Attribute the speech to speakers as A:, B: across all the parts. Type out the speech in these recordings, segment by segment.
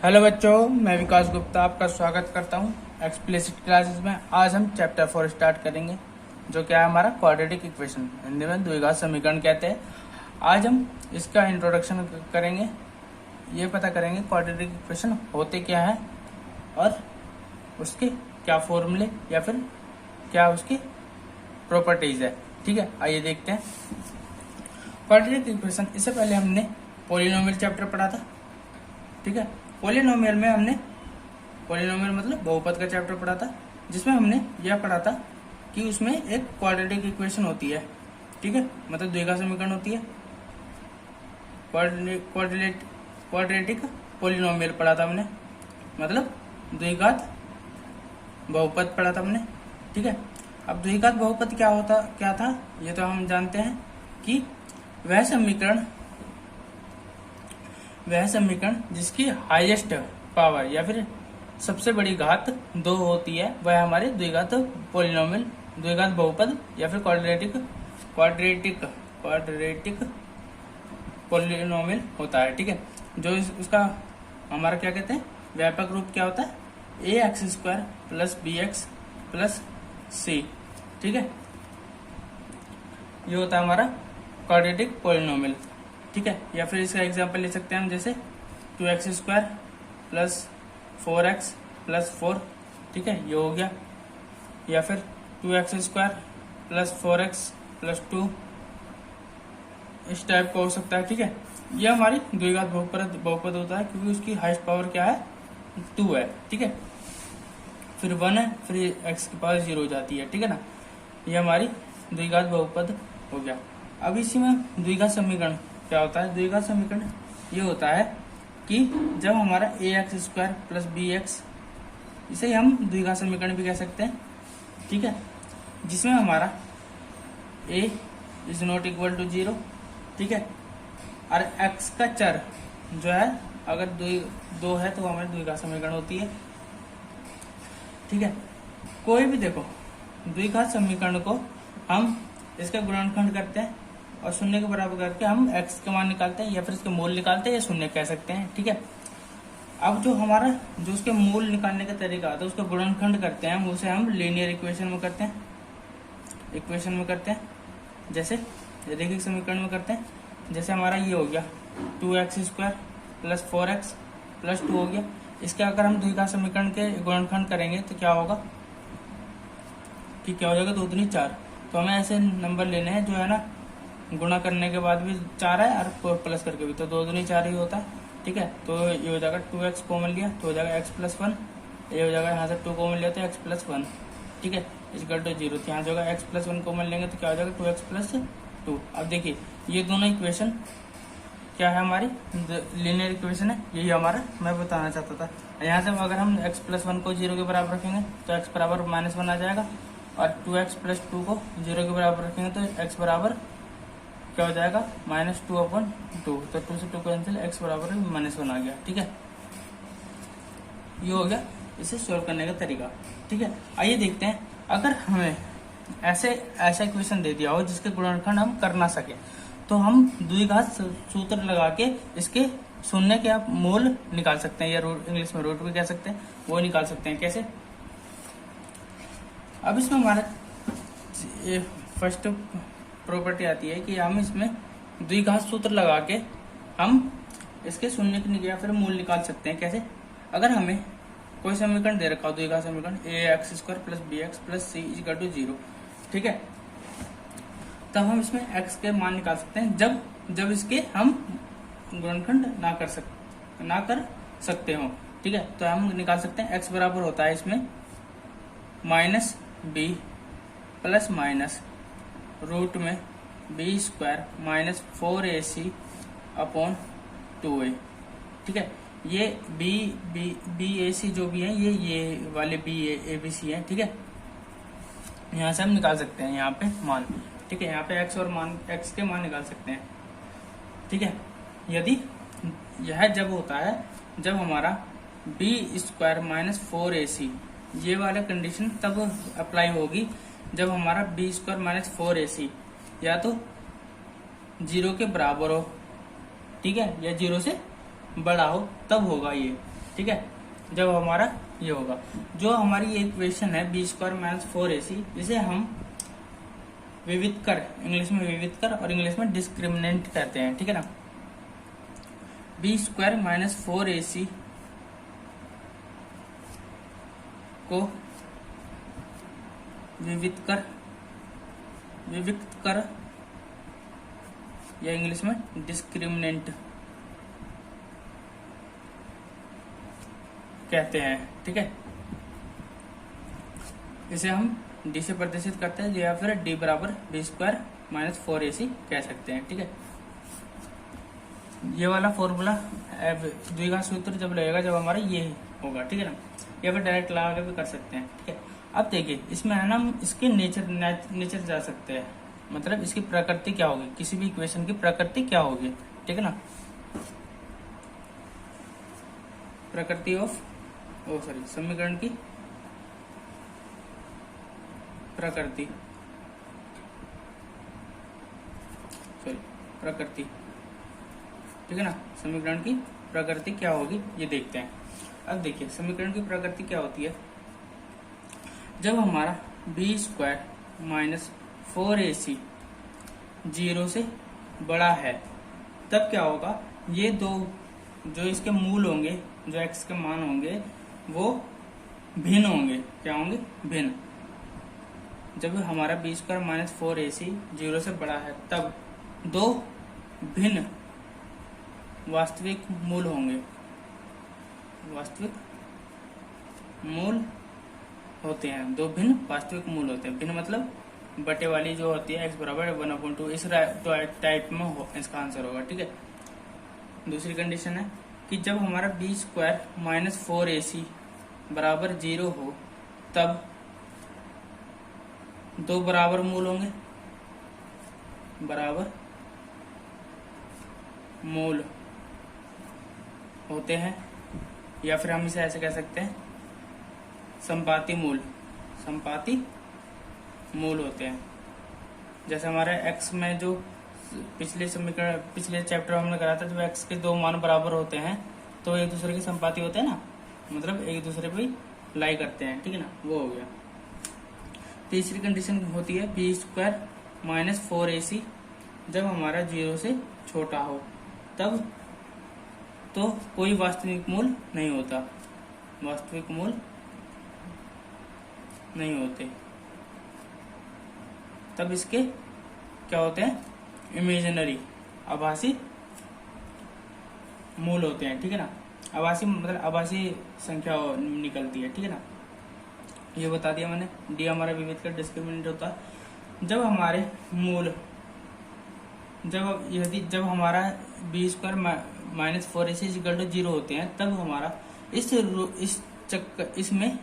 A: Hello बच्चों, मैं विकास गुप्ता आपका स्वागत करता हूं एक्सप्लिसिट क्लासेस में। आज हम चैप्टर 4 स्टार्ट करेंगे, जो क्या है हमारा क्वाड्रेटिक इक्वेशन, हिंदी में द्विघात समीकरण कहते हैं। आज हम इसका इंट्रोडक्शन करेंगे, ये पता करेंगे क्वाड्रेटिक इक्वेशन होते क्या है और उसके क्या फॉर्मूले या फिर क्या उसकी प्रॉपर्टीज है। ठीक है, आइए देखते हैं क्वाड्रेटिक इक्वेशन। इससे पहले हमने पॉलिनोमियल चैप्टर पढ़ा था। ठीक है, पॉलिनोमियल में हमने पॉलिनोमियल मतलब बहुपद का चैप्टर पढ़ा था, जिसमें हमने यह पढ़ा था कि उसमें एक क्वाड्रेटिक इक्वेशन होती है। ठीक है, मतलब द्विघात समीकरण होती है। क्वाड्रेटिक पॉलिनोमियल पढ़ा था हमने, मतलब द्विघात बहुपद पढ़ा था हमने। ठीक है, अब द्विघात बहुपद क्या था, ये तो हम जानते हैं कि वह समीकरण जिसकी हाईएस्ट पावर या फिर सबसे बड़ी घात 2 होती है, वह हमारे द्विघात पॉलिनोमियल, द्विघात बहुपद या फिर क्वाड्रेटिक पॉलिनोमियल होता है। ठीक है, जो उसका हमारा क्या कहते हैं, व्यापक रूप क्या होता है, ax² + bx + c। ठीक है, ये होता है हमारा क्वाड्रेटिक पॉलिनोमियल। ठीक है, या फिर इसका एग्जांपल ले सकते हैं हम, जैसे 2x² + 4x + 4। ठीक है, ये हो गया। या फिर 2x² + 4x + 2, इस टाइप का हो सकता है। ठीक है, ये हमारी द्विघात बहुपद होता है, क्योंकि उसकी हाईएस्ट पावर क्या है, 2 है। ठीक है, फिर 1 है, फिर x की पावर 0 हो जाती है। ठीक है ना, ये हमारी द्विघात बहुपद हो गया। अब इसी में द्विघात समीकरण क्या होता है। द्विघात समीकरण ये होता है कि जब हमारा ax² + bx, इसे हम द्विघात समीकरण भी कह सकते हैं। ठीक है, जिसमें हमारा a ≠ 0। ठीक है, और x का चर जो है अगर 2 है तो हमारी द्विघात समीकरण होती है। ठीक है, कोई भी देखो द्विघात समीकरण को हम इसका गुणनखंड करते हैं और शून्य के बराबर करके हम x के मान निकालते हैं, या फिर इसके मूल निकालते हैं, या शून्य कह सकते हैं। ठीक है, अब जो उसके मूल निकालने का तरीका आता है, उसका गुणनखंड करते हैं, उसे हम लीनियर इक्वेशन में करते हैं, जैसे रैखिक समीकरण में करते हैं। जैसे हमारा ये हो गया 2x² + 4x + 2 हो गया। इसके अगर हम द्विघात समीकरण के गुणनखंड करेंगे तो क्या होगा कि क्या हो जाएगा, 2 दूनी 4। तो हमें ऐसे नंबर लेने हैं जो है ना गुणा करने के बाद भी 4 है और प्लस करके भी, तो 2 दूनी 4 ही होता है। ठीक है, तो ये हो जाएगा 2x कॉमन लिया तो हो जाएगा x + 1, ये हो जाएगा यहाँ से 2 कॉमन लिया तो x + 1। ठीक है, = 0, तो यहाँ से होगा x + 1 कॉमन लेंगे तो क्या हो जाएगा 2x + 2। अब देखिए ये दोनों इक्वेशन क्या है, हमारी लीनियर इक्वेशन है। यही हमारा मैं बताना चाहता था। यहाँ से अगर हम x + 1 को 0 के बराबर रखेंगे तो x बराबर -1 आ जाएगा, और 2x + 2 को 0 के बराबर रखेंगे तो x बराबर क्या हो जाएगा, -2/2। तो 2 से 2 कैंसिल, x बराबर -1 आ गया। ठीक है, ये हो गया इसे सोल्व करने का तरीका। ठीक है, आइए देखते हैं, अगर हमें ऐसा इक्वेशन दे दिया हो जिसके गुणनखंड हम कर ना सके, तो हम द्विघात सूत्र लगा के इसके शून्य के आप मूल निकाल सकते हैं, या इंग्लिश में रूट भी कह सकते हैं, वो निकाल सकते हैं। कैसे, अब इसमें हमारा फर्स्ट प्रॉपर्टी आती है कि हम इसमें द्विघात सूत्र लगा के हम इसके शून्य या फिर मूल निकाल सकते हैं। कैसे, अगर हमें कोई समीकरण दे रखा हो, द्विघात समीकरण ax² + bx + c = 0। ठीक है, तब हम इसमें x के मान निकाल सकते हैं जब इसके हम गुणनखंड ना कर सकते हो। ठीक है, तो हम निकाल सकते हैं x बराबर होता है इसमें -b ± रूट में b² - 4ac/2a। ठीक है, ये bac जो भी है, ये वाले abc है। ठीक है, यहाँ से हम निकाल सकते हैं यहाँ पे मान। ठीक है, यहाँ पे x के मान निकाल सकते हैं। ठीक है, यदि यह जब होता है जब हमारा b² - 4ac, ये वाला कंडीशन तब अप्लाई होगी जब हमारा b² - 4ac या तो 0 के बराबर हो, ठीक है, या 0 से बड़ा हो, तब होगा ये। ठीक है, जब हमारा ये होगा। जो हमारी ये इक्वेशन है बी स्क्वायर माइनस 4ac, इसे हम विविधकर, इंग्लिश में विविधकर और इंग्लिश में डिस्क्रिमिनेंट कहते हैं, ठीक है ना। बी स्क्वायर माइनस 4ac को विविधकर या इंग्लिश में डिस्क्रिमिनेंट कहते हैं, ठीक है। इसे हम डी से प्रदर्शित करते हैं या फिर डी बराबर बी स्क्वायर माइनस 4ac कह सकते हैं, ठीक है। ये वाला फॉर्मूला द्विघात सूत्र जब लगेगा जब हमारा ये होगा, ठीक है ना, या फिर डायरेक्ट लगा के भी कर सकते हैं, ठीक है। अब देखिए इसमें है ना हम इसके नेचर जा सकते हैं, मतलब इसकी प्रकृति क्या होगी, किसी भी इक्वेशन की प्रकृति क्या होगी, ठीक है ना। प्रकृति ऑफ समीकरण की प्रकृति, ठीक है ना। समीकरण की प्रकृति क्या होगी ये देखते हैं। अब देखिए समीकरण की प्रकृति क्या होती है, जब हमारा बी स्क्वायर माइनस 4ac 0 से बड़ा है तब क्या होगा, ये दो जो इसके मूल होंगे, जो x के मान होंगे वो भिन्न होंगे। क्या होंगे? भिन्न। जब हमारा बी स्क्वायर माइनस 4ac 0 से बड़ा है तब दो भिन्न वास्तविक मूल होंगे, वास्तविक मूल होते हैं, दो भिन्न वास्तविक मूल होते हैं। भिन्न मतलब बटे वाली जो होती है x बराबर 1/2, इस टाइप में इसका आंसर होगा, ठीक है। दूसरी कंडीशन है कि जब हमारा बी स्क्वायर माइनस 4ac बराबर 0 हो तब दो बराबर मूल होंगे, बराबर मूल होते हैं, या फिर हम इसे ऐसे कह सकते हैं संपाती मूल होते हैं। जैसे हमारे x में जो पिछले चैप्टर में हमने करा था, जब x के दो मान बराबर होते हैं तो एक दूसरे के संपाती होते हैं ना, मतलब एक दूसरे पे लाई करते हैं, ठीक है ना, वो हो गया। तीसरी कंडीशन होती है बी स्क्वायर माइनस 4ac जब हमारा 0 से छोटा हो तब तो कोई वास्तविक मूल नहीं होता, वास्तविक मूल नहीं होते, तब इसके क्या होते हैं, इमेजिनरी आभासी मूल होते हैं, ठीक है ना। आभासी मतलब आभासी संख्या निकलती है, ठीक है ना। ये बता दिया मैंने। डी हमारा विविधकर डिस्क्रिमिनेंट होता है जब हमारे मूल, जब हमारा B square minus 4ac equal to 0 होते हैं तब हमारा इसमें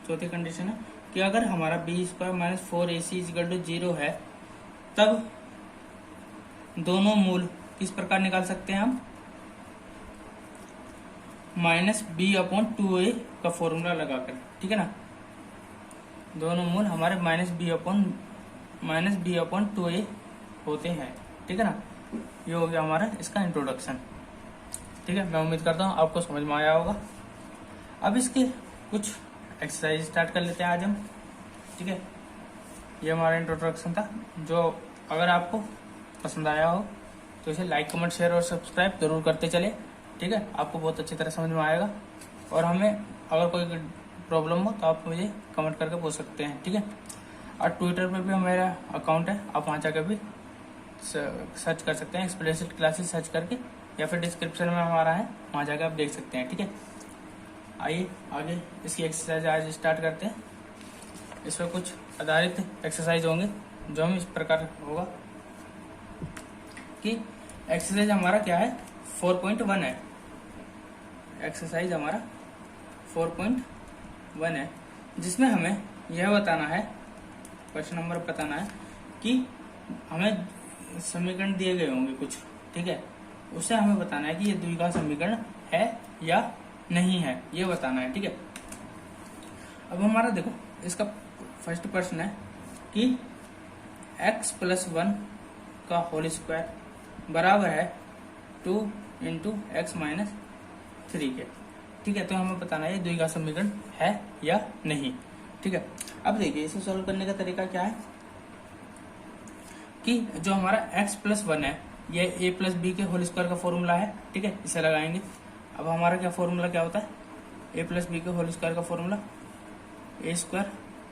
A: चौथी कंडीशन है कि अगर हमारा B square minus 4ac equal to 0 है तब दोनों मूल किस प्रकार निकाल सकते हैं हम, माइनस b/2a का फॉर्मूला लगाकर, ठीक है ना। दोनों मूल हमारे माइनस b/2a होते हैं, ठीक है ना। ये हो गया हमारा इसका इंट्रोडक्शन, ठीक है। मैं उम्मीद करता हूँ आपको समझ में आया होगा। अब इसके कुछ एक्सरसाइज स्टार्ट कर लेते हैं आज हम, ठीक है। ये हमारा इंट्रोडक्शन था, जो अगर आपको पसंद आया हो तो इसे लाइक कमेंट शेयर और सब्सक्राइब जरूर करते चले, ठीक है। आपको बहुत अच्छी तरह समझ में आएगा। और हमें अगर कोई प्रॉब्लम हो तो आप मुझे कमेंट करके पूछ सकते हैं, ठीक है। और ट्विटर पे भी मेरा अकाउंट है, आप वहाँ जाकर भी सर्च कर सकते हैं, एक्सप्लेसिट क्लासेस सर्च करके, या फिर डिस्क्रिप्शन में हमारा है, वहाँ जाकर आप देख सकते हैं, ठीक है। आइए आगे इसकी एक्सरसाइज आज स्टार्ट करते हैं। इसमें कुछ आधारित एक्सरसाइज होंगे जो हम इस प्रकार होगा कि एक्सरसाइज हमारा क्या है, 4.1 है। एक्सरसाइज हमारा 4.1 है, जिसमें हमें यह बताना है, क्वेश्चन नंबर बताना है कि हमें समीकरण दिए गए होंगे कुछ, ठीक है। उससे हमें बताना है कि ये द्विघात समीकरण है या नहीं है, ये बताना है, ठीक है। अब हमारा देखो इसका फर्स्ट प्रश्न है कि x + 1 का होल स्क्वायर बराबर है 2 × x - 3 के। ठीक है, तो हमें बताना है द्विघात समीकरण है या नहीं। ठीक है, अब देखिए इसे सॉल्व करने का तरीका क्या है कि जो हमारा x+1 है ये a+b के होल स्क्वायर का फॉर्मूला है। ठीक है, इसे लगाएंगे। अब हमारा क्या फॉर्मूला क्या होता है, a+b के होल स्क्वायर का फॉर्मूला a²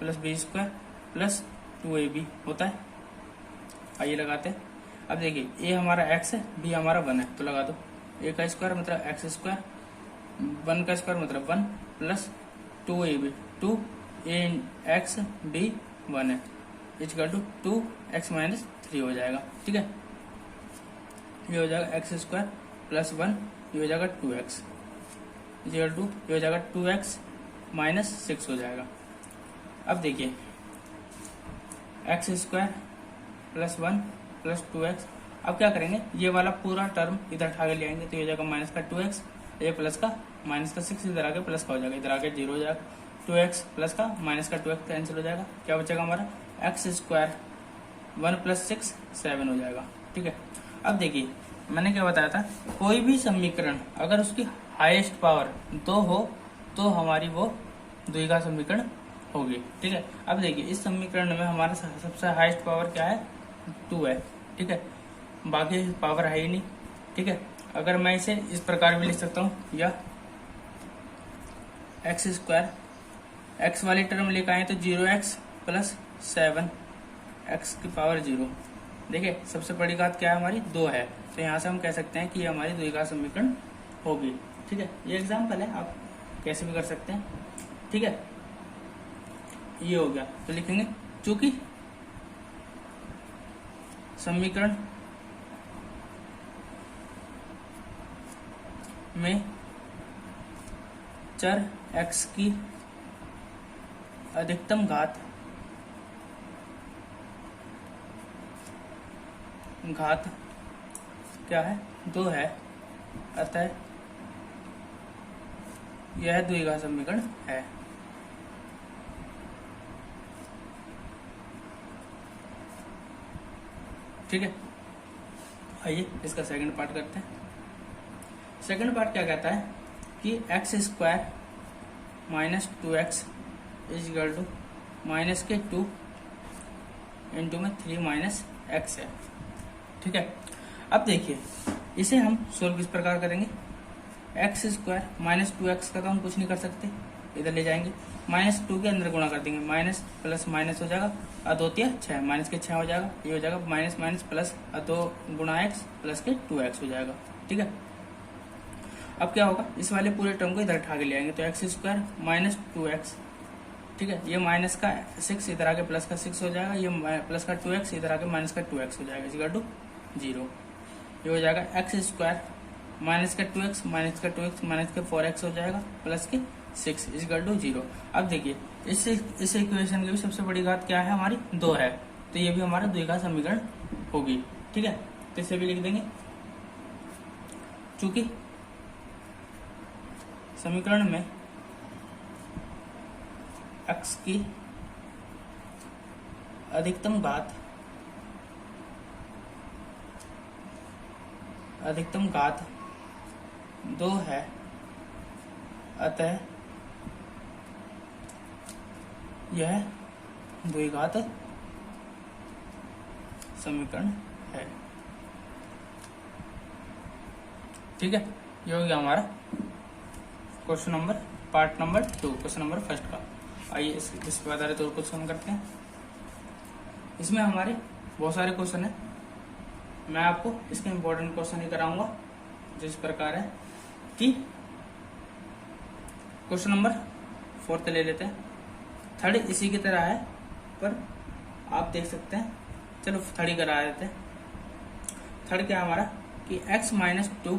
A: + b² + 2ab होता है। आइए लगाते हैं। अब देखिए a हमारा x है, b हमारा 1 है, तो लगा दो। a का स्क्वायर मतलब x², 1 का स्क्वायर मतलब 1 प्लस 2ab, 2ax b 1 है, इक्वल टू 2x - 3 हो जाएगा। ठीक है, ये हो जाएगा x² + 1, ये हो जाएगा 2x, इक्वल टू ये हो जाएगा 2x - 6 हो जाएगा। अब देखिए x² + 1 + 2x, अब क्या करेंगे, ये वाला पूरा टर्म इधर उठा के ले आएंगे, तो ये हो जाएगा माइनस का 2x, ये प्लस का माइनस का 6 इधर आके प्लस का हो जाएगा, इधर आके 0 हो जाएगा, 2x प्लस का माइनस का 2x कैंसिल हो जाएगा, क्या बचेगा हमारा x², 1 + 6 7 हो जाएगा। ठीक है, अब देखिए मैंने क्या बताया था, कोई भी समीकरण अगर उसकी हाईएस्ट पावर 2 हो तो हमारी वो द्विघात समीकरण होगी। ठीक है, अब देखिए इस समीकरण में हमारा सबसे हाईएस्ट पावर क्या है, 2 है। ठीक है, बाकी पावर है ही नहीं। ठीक है, अगर मैं इसे इस प्रकार भी लिख सकता हूँ, या x², x वाली टर्म लेकर आए तो 0x + 7x की पावर 0। देखिए सबसे बड़ी घात क्या है हमारी, 2 है, तो यहाँ से हम कह सकते हैं कि ये हमारी द्विघात समीकरण होगी। ठीक है, ये एग्जाम्पल है, आप कैसे भी कर सकते हैं। ठीक है, ये हो गया, तो लिखेंगे चूंकि समीकरण में चर x की अधिकतम घात क्या है, 2 है, अतः यह द्विघात समीकरण है। ठीक है, आइए इसका सेकंड पार्ट करते हैं। सेकंड पार्ट क्या कहता है कि x² - 2x equal to -2 into में 3 - x है। ठीक है, अब देखिए इसे हम सोल्व किस प्रकार करेंगे, x² - 2x का तो हम कुछ नहीं कर सकते, इधर ले जाएंगे, -2 के अंदर गुणा कर देंगे, माइनस प्लस माइनस हो जाएगा, 2 × 6 माइनस के 6 हो जाएगा, ये हो जाएगा minus minus plus 2 × x plus k 2x हो जाएगा। ठीक है, अब क्या होगा, इस वाले पूरे टर्म को इधर उठा के ले आएंगे, तो x² - 2x। ठीक है, ये माइनस का 6 इधर आके प्लस का 6 हो जाएगा, ये प्लस का 2x इधर आके माइनस का 2x हो जाएगा, इक्वल टू 0। ये हो जाएगा x² माइनस का 2x माइनस का 2x माइनस का 4x हो जाएगा, प्लस के 6 इक्वल टू 0। अब देखिए इस इक्वेशन की भी सबसे बड़ी घात क्या है हमारी, 2 है, तो ये भी हमारा द्विघात समीकरण होगी। ठीक है, तो इसे भी लिख देंगे, चूंकि समीकरण में x की अधिकतम घात 2 है, अतः यह द्विघात समीकरण है। ठीक है, ये हो गया हमारा question number part number 2, question number first का। आइए इसके बाद और क्वेश्चन करते हैं। इसमें हमारे बहुत सारे क्वेश्चन है, मैं आपको इसके इम्पोर्टेंट क्वेश्चन ही कराऊंगा, जिस प्रकार है कि क्वेश्चन नंबर 4 ले लेते हैं। थर्ड इसी की तरह है, पर आप देख सकते हैं, चलो थर्ड ही करा देते हैं। थर्ड क्या हमारा कि x - 2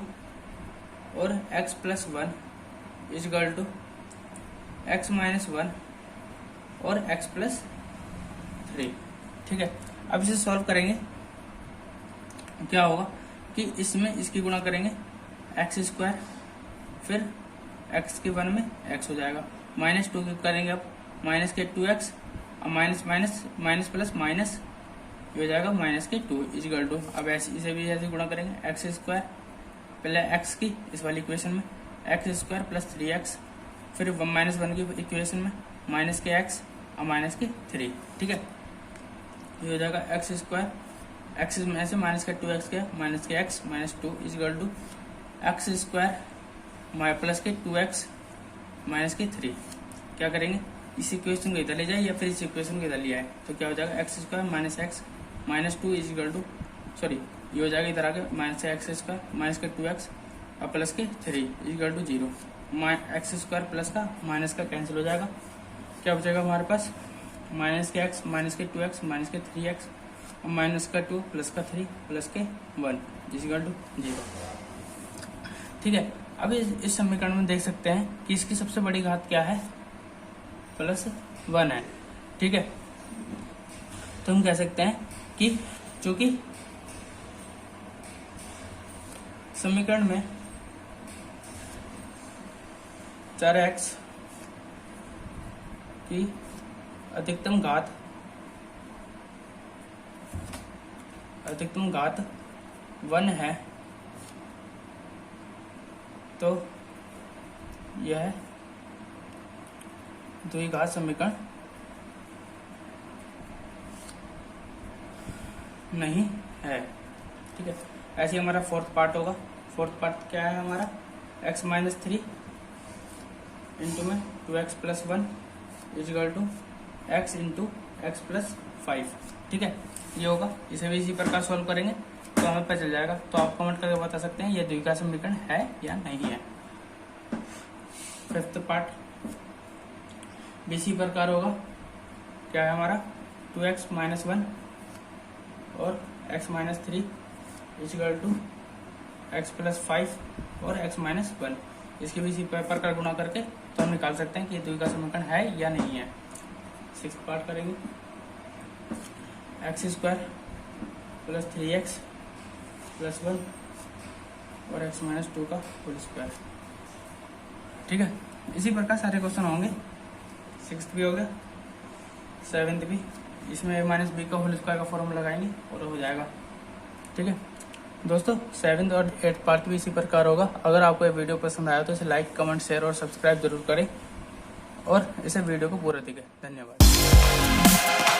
A: और x + 1 इक्वल टू x - 1 और x + 3। ठीक है, अब इसे सॉल्व करेंगे, क्या होगा कि इसमें इसकी गुणा करेंगे x², फिर x के 1 में x हो जाएगा, -2 की करेंगे, अब माइनस के 2x, अब minus minus minus plus minus, ये हो जाएगा -2 इक्वल टू, अब ऐसे इसे भी ऐसे गुणा करेंगे x² पहले x की इस वाली इक्वेशन में एक्स स्क्वायर प्लस 3x, फिर -1 की इक्वेशन में माइनस के x और माइनस के 3, ठीक है। ये हो जाएगा एक्स स्क्वायर, एक्स में से माइनस का 2x गया, minus k x minus 2 equal to x square plus k 2x minus के 3। क्या करेंगे, इस इक्वेशन को इधर ले जाए या फिर इस इक्वेशन को इधर ले आए, तो क्या हो जाएगा x square minus x minus 2 equal to, sorry ये हो जाएगा इधर आगे minus x square minus k 2x और plus k 3 equal to 0। X square plus का माइनस का कैंसिल हो जाएगा, क्या बचेगा हमारे पास minus k x minus k 2x minus के 3x और माइनस का 2 प्लस का 3 प्लस के 1 इजगल टू 0, ठीक है। अब इस समीकरण में देख सकते हैं कि इसकी सबसे बड़ी घात क्या है, +1 है, ठीक है। तो हम कह सकते हैं कि चूंकि समीकरण में 4x की अधिकतम घात 1 है, तो यह द्विघात समीकरण नहीं है, ठीक है। ऐसे ही हमारा फोर्थ पार्ट होगा। फोर्थ पार्ट क्या है हमारा, x माइनस 3 इंटू में 2x plus 1 equal to x into x plus 5, ठीक है। ये होगा, इसे भी इसी प्रकार सॉल्व करेंगे तो हमें पता चल जाएगा। तो आप कमेंट करके बता सकते हैं ये द्विघात समीकरण है या नहीं है। फिफ्थ पार्ट भी इसी प्रकार होगा, क्या है हमारा 2x माइनस 1 और x minus 3 equal to x plus 5 और x माइनस 1। इसके भी इसी प्रकार गुणा करके तो हम निकाल सकते हैं कि ये द्विघात समीकरण है या नहीं है। सिक्स पार्ट करेंगे, x square plus 3x plus 1 और x माइनस 2 का होल स्क्वायर, ठीक है। इसी प्रकार सारे क्वेश्चन होंगे। सिक्स्थ भी हो गया, सेवेंथ भी, इसमें a माइनस बी का होल स्क्वायर का फॉर्मूला लगाएंगे और हो जाएगा, ठीक है। दोस्तों 7th और 8th पार्ट भी इसी प्रकार होगा। अगर आपको ये वीडियो पसंद आया तो इसे लाइक, कमेंट, शेयर और सब्सक्राइब जरूर करें और इसे वीडियो को पूरा देखें। धन्यवाद।